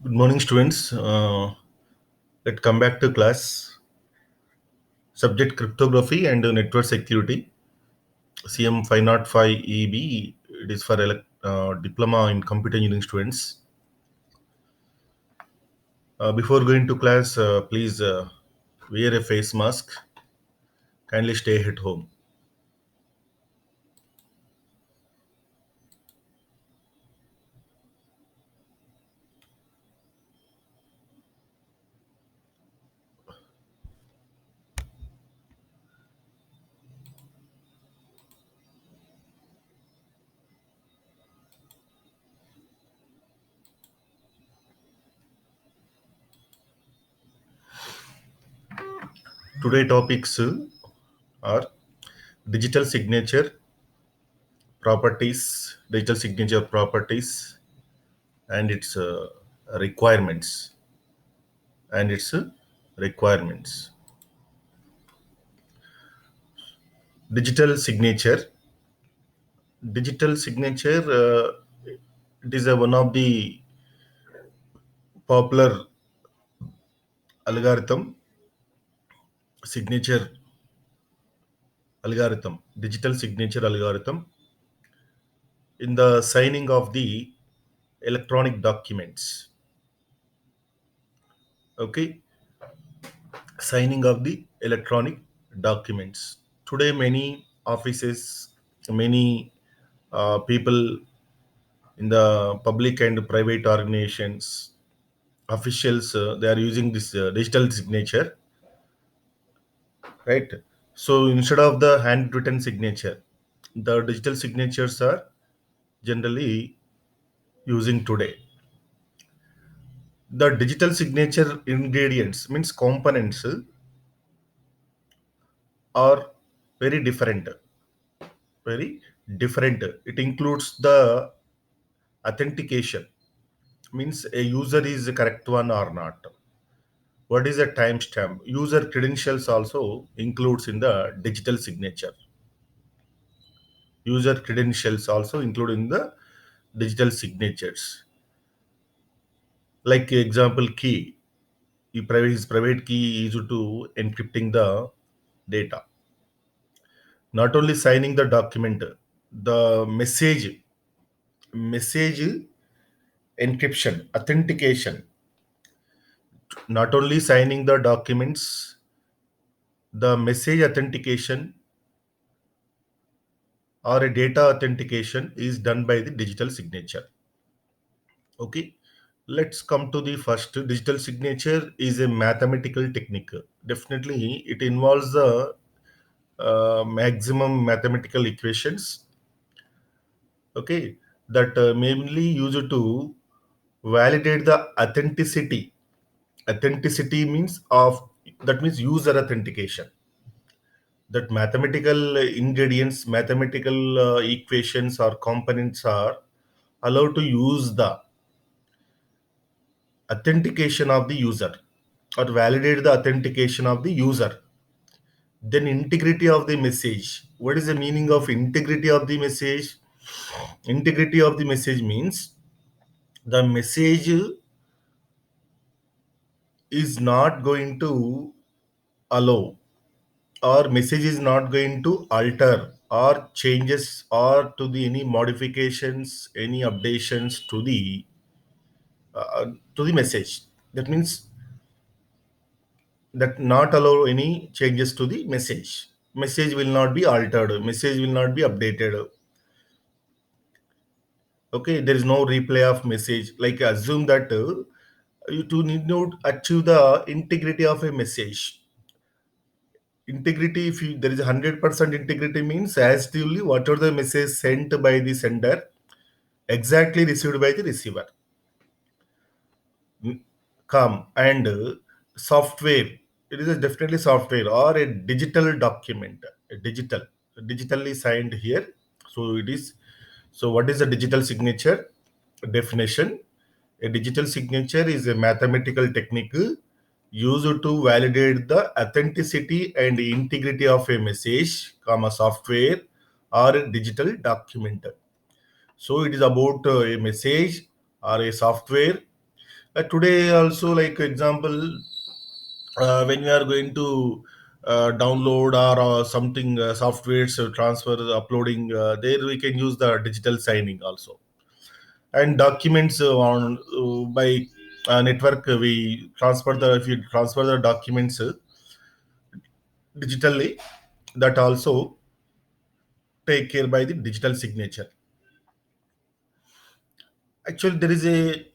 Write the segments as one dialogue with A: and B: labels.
A: Good morning, students. Let's come back to class. Subject cryptography and network security. CM 505 EB. It is for diploma in computer engineering students. Before going to class, please wear a face mask. Kindly stay at home. Today topics are digital signature properties, and its requirements, and its requirements. Digital signature. Digital signature. It is one of the popular algorithm, signature digital signature algorithm in the signing of the electronic documents. Okay, signing of the electronic documents. Today, many offices, many people in the public and private organizations, officials, they are using this digital signature, right? So instead of the handwritten signature, the digital signatures are generally using today. The digital signature ingredients means components are very different, very different. It includes the authentication, means a user is the correct one or not. What is a timestamp? User credentials also includes in the digital signature. User credentials also include in the digital signatures. Like example key, his private key is to encrypting the data. Not only signing the document, the message encryption, authentication. Not only signing the documents, the message authentication or a data authentication is done by the digital signature. Okay, let's come to the first. Digital signature is a mathematical technique. Definitely, it involves the maximum mathematical equations. Okay, that mainly used to validate the authenticity. Authenticity means of, that means user authentication. That mathematical ingredients, mathematical equations or components are allowed to use the authentication of the user or validate the authentication of the user. Then integrity of the message. What is the meaning of integrity of the message? Integrity of the message means the message is not going to allow, or message is not going to alter or changes or to the any modifications, any updations to the message. That means that not allow any changes to the message will not be altered, message will not be updated. Okay, there is no replay of message. Like assume that you do need not achieve the integrity of a message. Integrity, if you, there is 100% integrity means as truly whatever the message sent by the sender exactly received by the receiver. Come and software, it is definitely software or a digital document, a digitally signed here. So it is, so what is a digital signature definition? A digital signature is a mathematical technique used to validate the authenticity and integrity of a message, comma software or a digital document. So it is about a message or a software Today also, like example, when we are going to download or something software so transfer uploading, there we can use the digital signing also. And documents on by network, we transfer the if you transfer the documents digitally, that also take care by the digital signature. Actually, there is a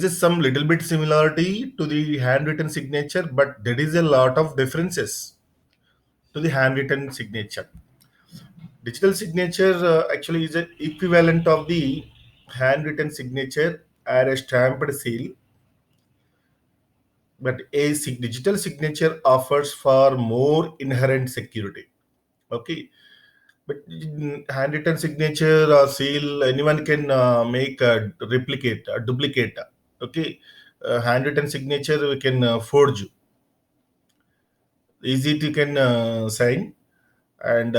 A: some little bit similarity to the handwritten signature, but there is a lot of differences to the handwritten signature. Digital signature actually is an equivalent of the handwritten signature or a stamped seal, but digital signature offers far more inherent security. Okay, but handwritten signature or seal, anyone can make a replicate, a duplicate. Okay, handwritten signature we can forge, easy to can sign, and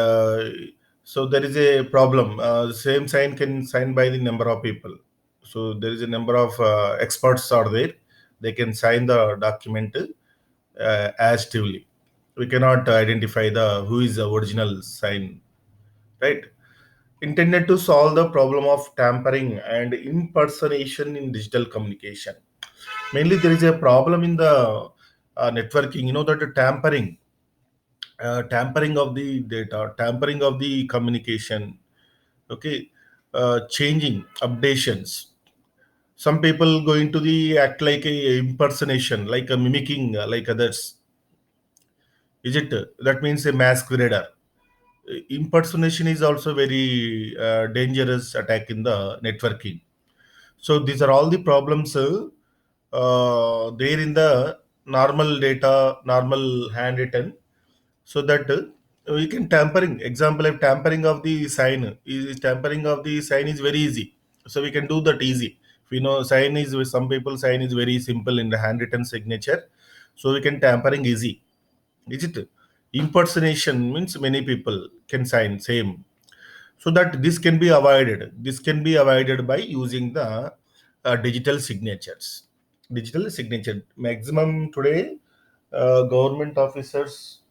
A: so there is a problem. Same sign can sign by the number of people. So there is a number of experts are there. They can sign the document as actively. We cannot identify the who is the original sign, right? Intended to solve the problem of tampering and impersonation in digital communication. Mainly, there is a problem in the networking. You know that the tampering of the data, tampering of the communication. Okay, changing updations. Some people going to the act like a impersonation, like a mimicking, like others. Is it? That means a masquerader. Impersonation is also very dangerous attack in the networking. So these are all the problems there in the normal data, normal handwritten, so that we can tampering. Example, if tampering of the sign is tampering of the sign is very easy, so we can do that easy. If you know sign is with some people sign is very simple in the handwritten signature, so we can tampering easy. Is it? Impersonation means many people can sign same, so that this can be avoided. This can be avoided by using the digital signatures. Digital signature maximum today, government officers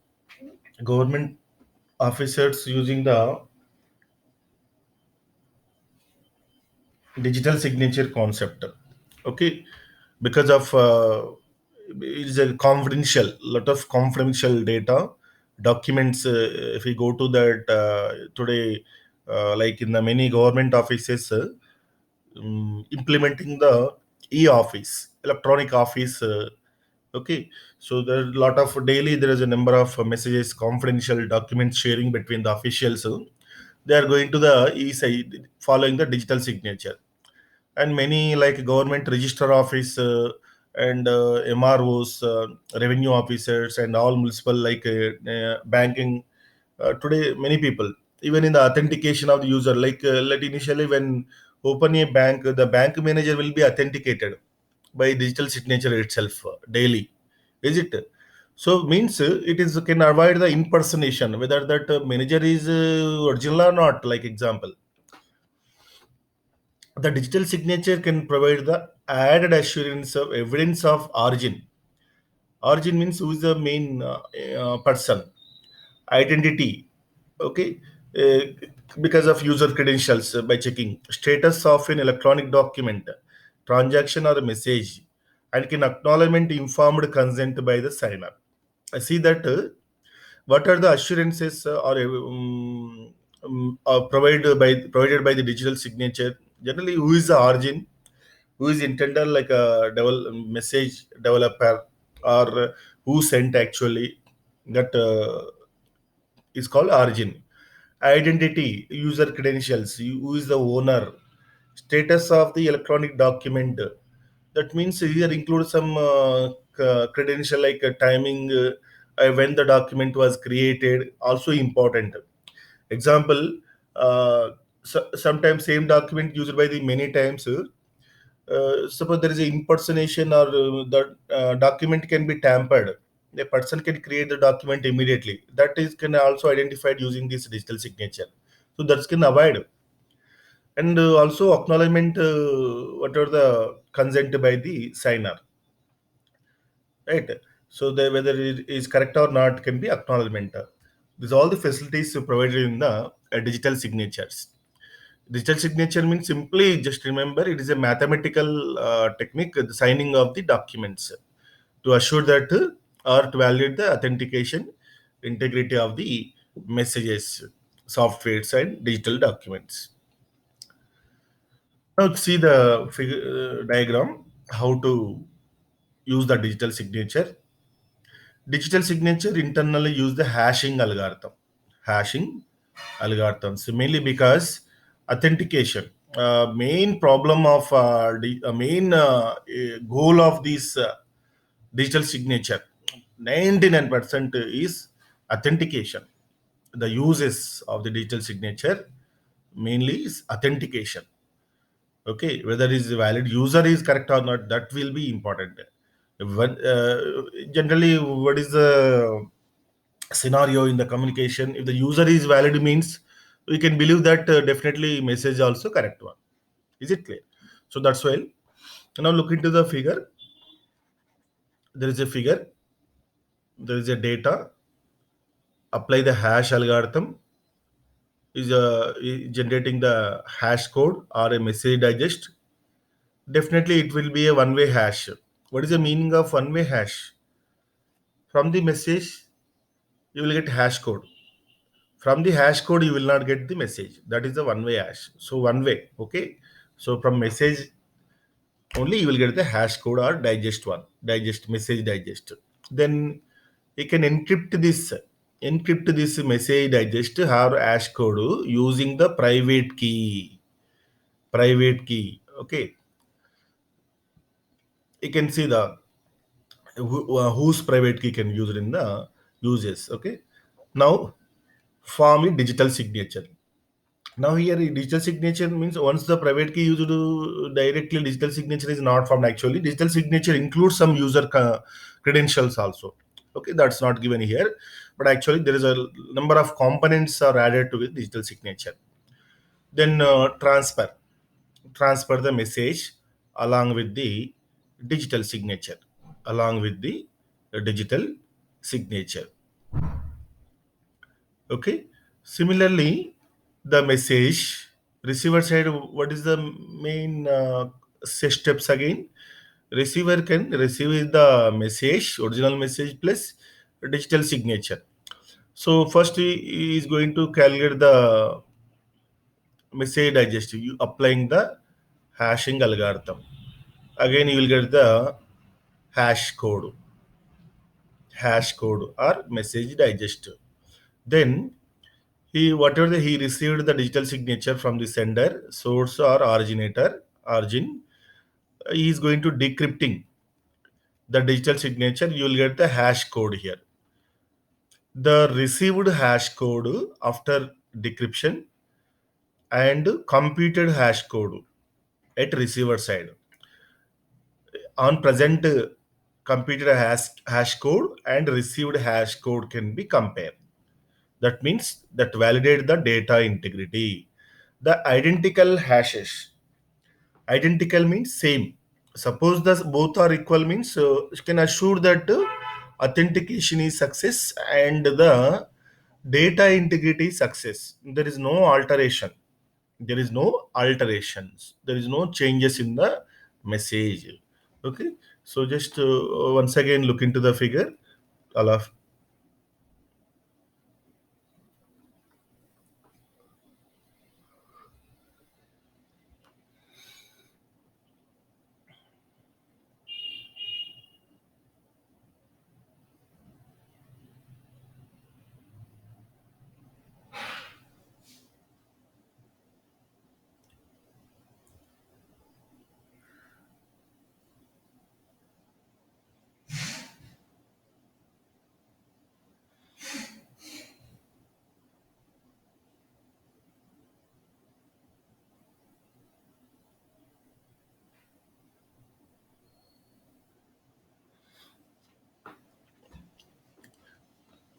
A: using the digital signature concept. Okay, because of it is a confidential, lot of confidential data documents. If we go to that today, like in the many government offices, implementing the e-office, electronic office. Okay, so there are a lot of daily. There is a number of messages, confidential documents sharing between the officials. They are going to the e-side following the digital signature, and many like government register office and MROs, revenue officers, and all municipal like banking. Today, many people even in the authentication of the user, like initially when open a bank, the bank manager will be authenticated by digital signature itself daily. Is it? So means it is can avoid the impersonation whether that manager is original or not. Like example, the digital signature can provide the added assurance of evidence of origin. Origin means who is the main person, identity. Okay, uh, because of user credentials by checking status of an electronic document, transaction or a message, and can acknowledgement informed consent by the signer. I see that. What are the assurances are provided by the digital signature? Generally, who is the origin? Who is intended like a message developer, or who sent actually, that is called origin. Identity, user credentials, who is the owner, status of the electronic document. That means here include some credential like timing, when the document was created, also important. Example, sometimes same document used by the many times. Suppose there is an impersonation, or the document can be tampered. A person can create the document immediately. That is can also identified using this digital signature. So that can avoid. and also acknowledgement, whatever the consent by the signer, right? So the whether it is correct or not can be acknowledgement. These all the facilities provided in the digital signatures. Digital signature means, simply just remember, it is a mathematical technique, the signing of the documents to assure that or to validate the authentication integrity of the messages, softwares, and digital documents. Now see the figure, diagram, how to use the digital signature. Digital signature internally use the hashing algorithm. Hashing algorithms mainly because authentication. Main problem of main goal of this digital signature, 99% is authentication. The uses of the digital signature mainly is authentication. Okay, whether is valid user is correct or not, that will be important. When, generally, what is the scenario in the communication? If the user is valid means we can believe that definitely message also correct one. Is it clear? So that's why now look into the figure. There is a figure, there is a data, apply the hash algorithm, is generating the hash code or a message digest. Definitely it will be a one way hash. What is the meaning of one way hash? From the message you will get hash code. From the hash code you will not get the message. That is the one way hash. So one way, okay. So from message only you will get the hash code or digest one, digest message digest. Then you can encrypt this message digest or hash code using the private key. Private key. Okay. You can see the whose private key can use it in the uses. Okay. Now form a digital signature. Now here digital signature means once the private key used to directly, digital signature is not formed. Actually digital signature includes some user credentials also. Okay, that's not given here, but actually there is a number of components are added to the digital signature. Then transfer the message along with the digital signature, along with the digital signature. Okay. Similarly, the message receiver side, what is the main steps again? Receiver can receive the message, original message plus digital signature. So first he is going to calculate the message digestive, you applying the hashing algorithm. Again, you will get the hash code, hash code or message digest. Then he whatever he received the digital signature from the sender, source or origin, he is going to decrypting the digital signature. You will get the hash code here. The received hash code after decryption and computed hash code at receiver side. On present computed hash code and received hash code can be compared. That means that validate the data integrity. The identical hashes. Identical means same. Suppose the both are equal means you can assure that authentication is success and the data integrity is success. There is no alteration. There is no alterations. There is no changes in the message. Okay. So just once again look into the figure. All of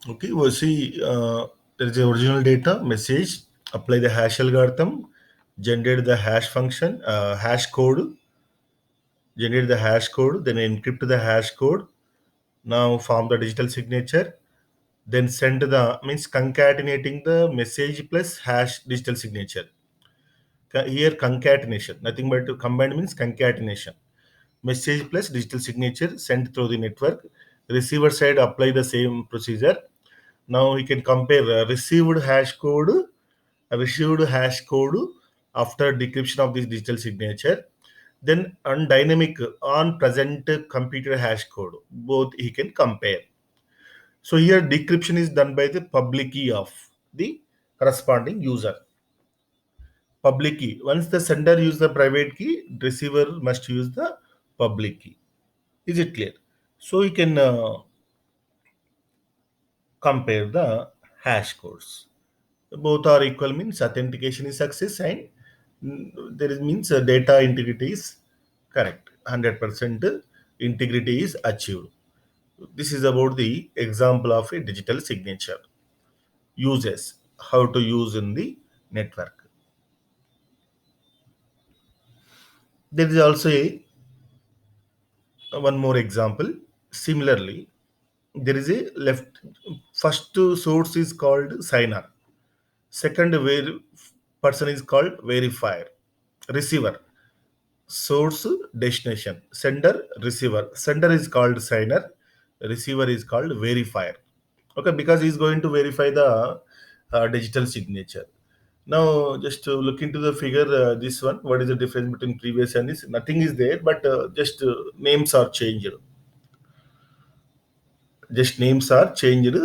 A: okay. Well, see, there is the original data message. Apply the hash algorithm. generate the hash function, hash code, generate the hash code, then encrypt the hash code, now form the digital signature, then send the means concatenating the message plus hash digital signature. Here concatenation, nothing but combined means concatenation. Message plus digital signature sent through the network. Receiver side apply the same procedure. Now we can compare received hash code after decryption of this digital signature, then on dynamic on present computer hash code. Both he can compare. So here decryption is done by the public key of the corresponding user. Public key. Once the sender use the private key, receiver must use the public key. Is it clear? So you can compare the hash codes. Both are equal means authentication is success and there is means data integrity is correct. 100% integrity is achieved. This is about the example of a digital signature. Uses how to use in the network. There is also one more example. Similarly, there is a left first source is called signer. Second person is called verifier. Receiver, source, destination, sender, receiver. Sender is called signer, receiver is called verifier. Okay, because he's going to verify the digital signature. Now just to look into the figure, this one, what is the difference between previous and this? Nothing is there, but just names are changed. Just names are changed.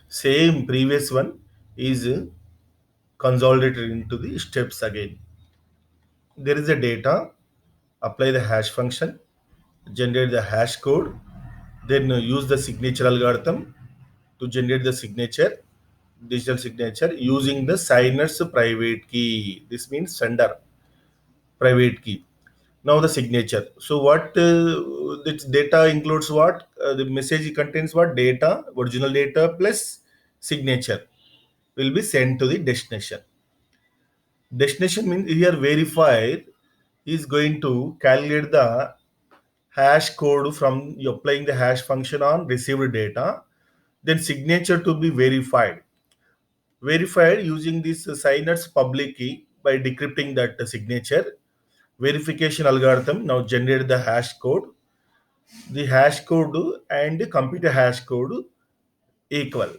A: Same previous one is consolidated into the steps again. There is a data, apply the hash function, generate the hash code, then use the signature algorithm to generate the signature, digital signature using the signer's private key. This means sender private key. Now the signature. So what this data includes what? The message contains what? Data, original data plus signature will be sent to the destination. Destination means here verified is going to calculate the hash code from you applying the hash function on received data, then signature to be verified using this signer's public key by decrypting that signature. Verification algorithm now generate the hash code. The hash code and the computer hash code equal.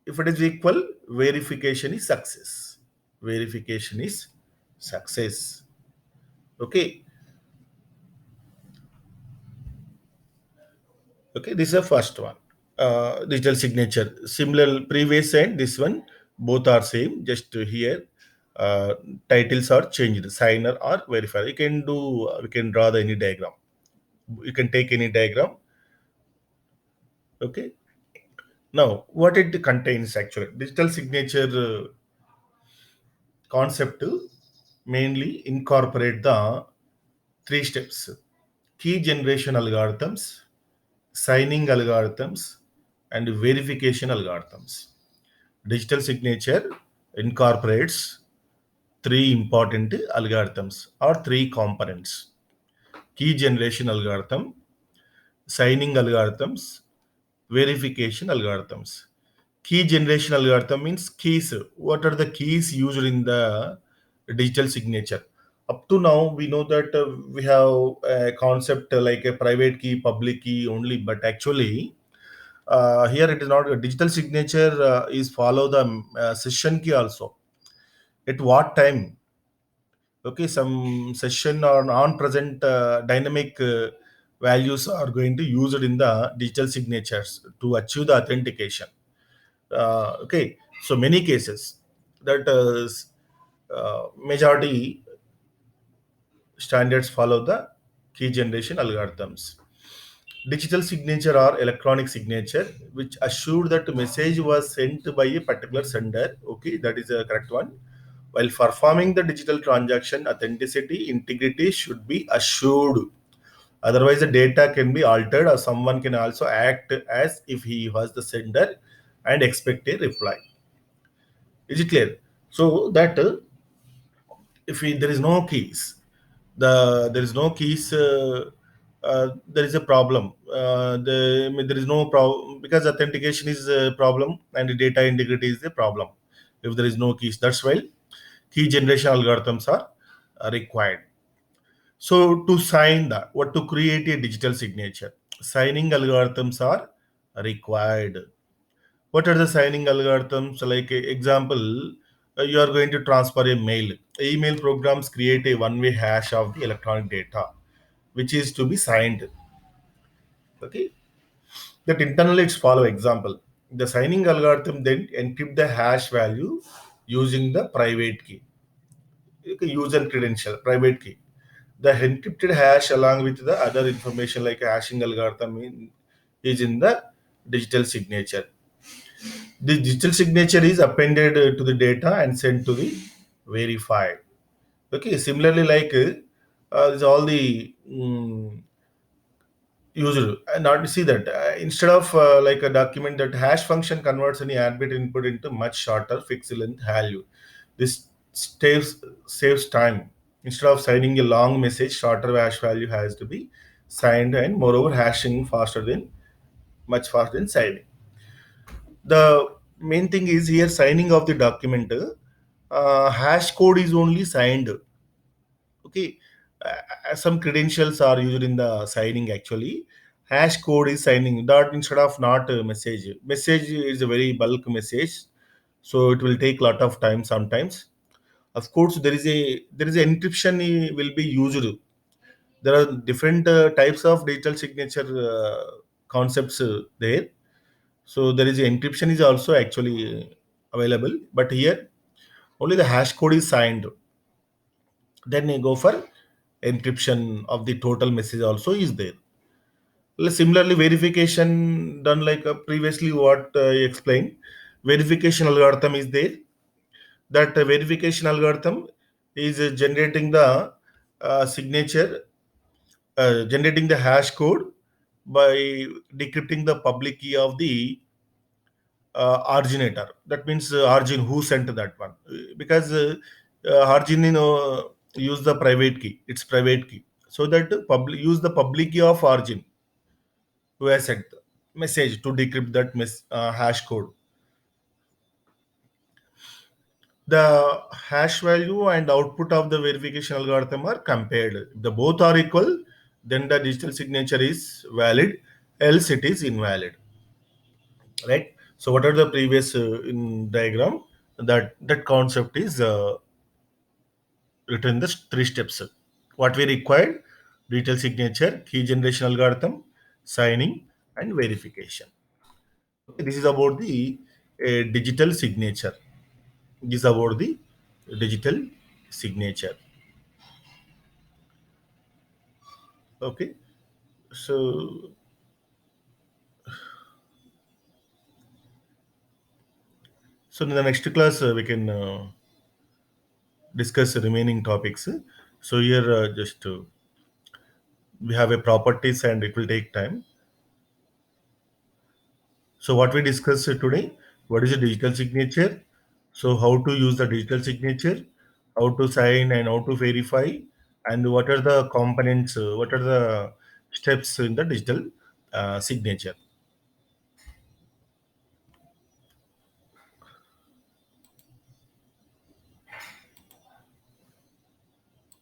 A: If it is equal, verification is success. Verification is success. Okay. Okay, this is the first one. Digital signature. Similar previous and this one, both are same. Just here, uh, titles are changed. Signer or verifier. You can do. We can draw the any diagram. You can take any diagram. Okay. Now, what it contains actually? Digital signature concept mainly incorporate the three steps: key generation algorithms, signing algorithms, and verification algorithms. Digital signature incorporates three important algorithms or three components: key generation algorithm, signing algorithms, verification algorithms. Key generation algorithm means keys. What are the keys used in the digital signature? Up to now, we know that we have a concept like a private key, public key only, but actually, here it is not a digital signature is follow the session key also. At what time? Okay, some session or non-present dynamic values are going to use it in the digital signatures to achieve the authentication. Okay, so many cases that majority standards follow the key generation algorithms. Digital signature or electronic signature, which assure that the message was sent by a particular sender. Okay, that is a correct one. While performing the digital transaction, authenticity, integrity should be assured. Otherwise, the data can be altered, or someone can also act as if he was the sender and expect a reply. Is it clear? So that if there is no keys, there is no keys, there is a problem. I mean, there is no problem because authentication is a problem and the data integrity is a problem if there is no keys. That's why key generation algorithms are required. So to sign that, what to create a digital signature, signing algorithms are required. What are the signing algorithms? Like example, you are going to transfer a mail. Email programs create a one-way hash of the electronic data, which is to be signed. Okay, that internally it's follow example. The signing algorithm then encrypt the hash value using the private key, okay, user credential, private key. The encrypted hash along with the other information like hashing algorithm is in the digital signature. The digital signature is appended to the data and sent to the verified. Okay, similarly, like is all the user. And now to see that instead of like a document, that hash function converts any bit input into much shorter fixed length value. This saves time. Instead of signing a long message, shorter hash value has to be signed, and moreover, hashing much faster than signing. The main thing is here signing of the document. Hash code is only signed. Okay, some credentials are used in the signing. Actually, hash code is signing that instead of not a message. Message is a very bulk message, so it will take lot of time sometimes. Of course, there is a encryption will be used. There are different types of digital signature concepts there. So there is a encryption is also actually available, but here only the hash code is signed. Then you go for encryption of the total message also is there. Well, similarly, verification done like previously what I explained. Verification algorithm is there. That verification algorithm is generating the signature, generating the hash code by decrypting the public key of the originator. That means origin who sent that one, because origin use the private key. It's private key, so that public use the public key of origin who has sent the message to decrypt that hash code. The hash value and output of the verification algorithm are compared. If the both are equal, then the digital signature is valid, else it is invalid. Right? So what are the previous in diagram? That concept is written in the three steps. What we required: digital signature, key generation algorithm, signing, and verification. Okay, this is about the digital signature. This is about the digital signature. Okay, so in the next class we can discuss the remaining topics. So here just we have a properties and it will take time. So what we discussed today, what is a digital signature? So how to use the digital signature, how to sign and how to verify, and what are the components, what are the steps in the digital signature.